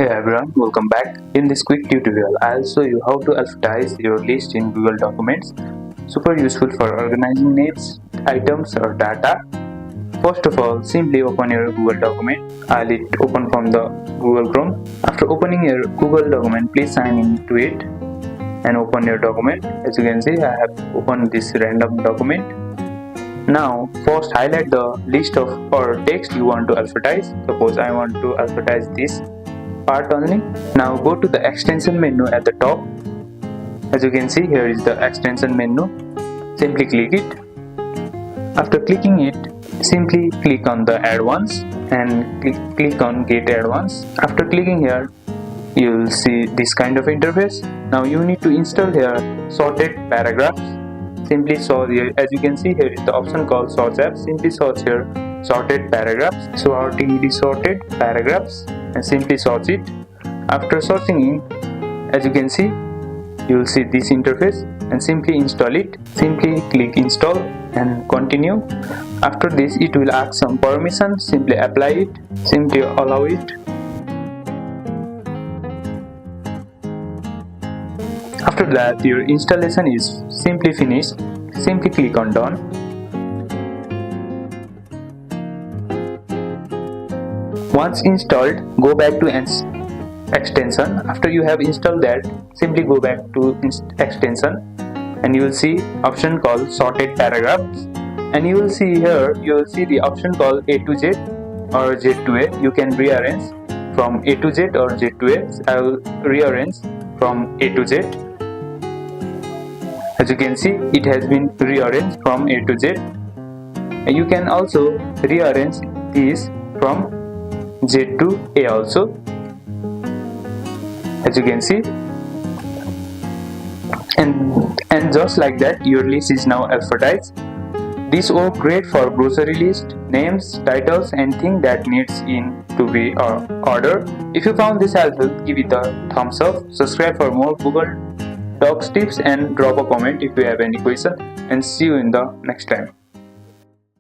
Hey everyone, welcome back. In this quick tutorial, I'll show you how to alphabetize your list in Google Documents. Super useful for organizing names, items or data. First of all, simply open your Google document. I'll open from the Google Chrome. After opening your Google document, please sign into it and open your document. As you can see, I have opened this random document. Now, first highlight the list of or text you want to alphabetize. Suppose I want to alphabetize this part only. Now go to the extension menu at the top. As you can see, here is the extension menu. Simply click it. After clicking it, simply click on the add once and click on get add once. After clicking here, you will see this kind of interface. Now you need to install here sorted paragraphs. Simply search here. As you can see, here is the option called search app. Simply search here sorted paragraphs. So sorted paragraphs and simply search it. After searching it, as you can see, you will see this interface and simply install it. Simply click install and continue. After this, it will ask some permission. Simply apply it. Simply allow it. After that, your installation is simply finished. Simply click on done. Once installed, go back to extension. After you have installed that, simply go back to extension and you will see option called sorted paragraphs, and you will see here the option called A to Z or Z to A. You can rearrange from A to Z or Z to A. I will rearrange from A to Z. As you can see, it has been rearranged from A to Z. You can also rearrange these from Z to A also. As you can see, and just like that, your list is now alphabetized. This works great for grocery list, names, titles, anything that needs to be ordered. If you found this helpful, give it a thumbs up. Subscribe for more Google Docs tips and drop a comment if you have any question. And see you in the next time.